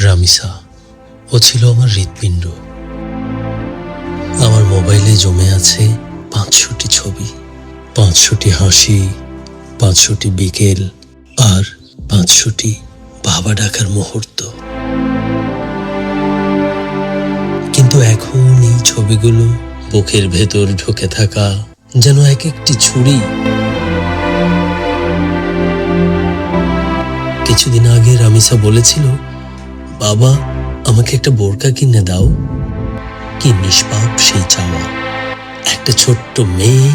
রামিসা, ও ছিল আমার হৃৎপিণ্ড। আমার মোবাইলে জমে আছে 500টি ছবি, 500টি হাসি, 500টি বিকেল, আর 500টি বাবা ডাকার মুহূর্ত। কিন্তু এখন এই ছবিগুলো বুকের ভেতর ঢুকে থাকা যেন এক একটি ছুরি। কিছুদিন আগে রামিসা বলেছিল, বাবা আমাকে একটা বোরকা কিনে দাও। কি নিষ্পাপ সেই চাওয়া! একটা ছোট্ট মেয়ে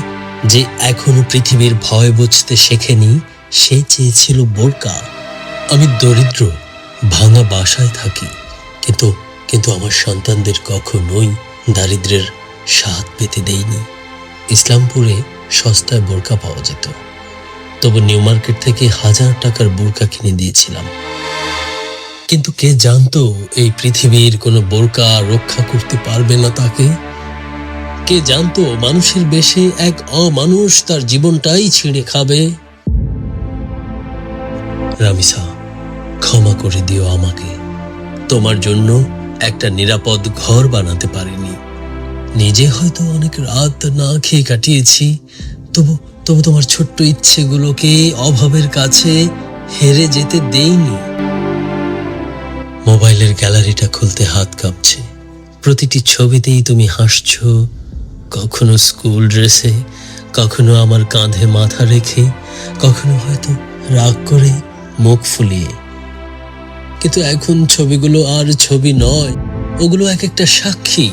যে এখনো পৃথিবীর ভয় বুঝতে শেখেনি, সে চেয়েছিল বোরকা। আমি দরিদ্র, ভাঙা বাসায় থাকি, কিন্তু আমার সন্তানদের কখনোই দারিদ্র্যের স্বাদ পেতে দেইনি। ইসলামপুরে সস্তায় বোরকা পাওয়া যেত, তবু নিউ মার্কেট থেকে 1000 টাকার বোরকা কিনে দিয়েছিলাম। কিন্তু কে জানতো এই পৃথিবীর কোনো বোরকা রক্ষা করতে পারবে না তাকে? কে জানতো মানুষের বেশে এক অমানুষ তার জীবনটাই ছিঁড়ে খাবে? রামিসা, ক্ষমা করে দিও আমাকে। তোমার জন্য একটা নিরাপদ ঘর বানাতে পারিনি। নিজে হয়তো অনেক রাত না খেয়ে কাটিয়েছি, তবু তোমার ছোট্ট ইচ্ছেগুলোকে অভাবের কাছে হেরে যেতে দেইনি। মোবাইলের গ্যালারিটা খুলতে হাত কাঁপছে। প্রতিটি ছবিতেই তুমি হাসছো, কখনো স্কুল ড্রেসে, কখনো আমার কাঁধে মাথা রেখে, কখনো হয়তো রাগ করে মুখ ফুলিয়ে। কিন্তু এখন ছবিগুলো আর ছবি নয়, ওগুলো এক একটা সাক্ষী,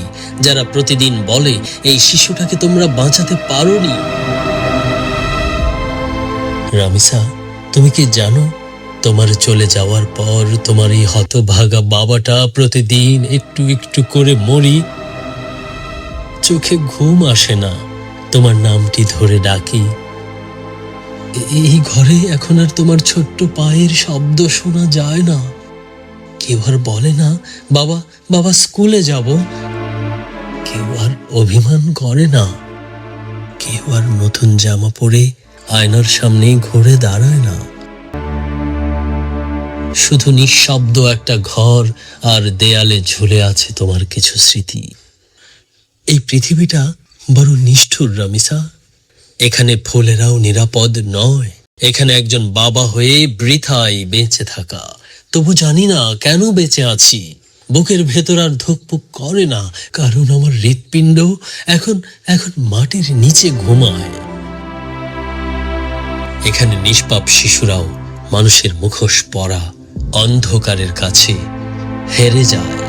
যারা প্রতিদিন বলে এই শিশুটাকে তোমরা বাঁচাতে পারোনি। রামিসা, তুমি কি জানো, তোমার চলে যাওয়ার পর তোমার এই হতভাগা বাবাটা প্রতিদিন একটু একটু করে মরি। চোখে ঘুম আসে না, তোমার নামটি ধরে ডাকি। এই ঘরে এখন আর তোমার ছোট্ট পায়ের শব্দ শোনা যায় না। কেউ আর বলে না, বাবা বাবা স্কুলে যাব। কেউ আর অভিমান করে না। কেউ আর নতুন জামা পরে আয়নার সামনে ঘুরে দাঁড়ায় না। শুধু নিঃশব্দ একটা ঘর, আর দেয়ালে ঝুলে আছে তোমার কিছু স্মৃতি। এই পৃথিবীটা বড় নিষ্ঠুর রামিসা। এখানে ফুলেরাও নিরাপদ নয়। এখানে একজন বাবা হয়ে বৃথায় বেঁচে থাকা। তবু জানি না কেন বেঁচে আছি। বুকের ভেতর আর ধুকপুক করে না, কারণ আমার হৃৎপিণ্ড এখন মাটির নিচে ঘুমায়। এখানে নিষ্পাপ শিশুরাও মানুষের মুখোশ পরা অন্ধকারের কাছে হেরে যায়।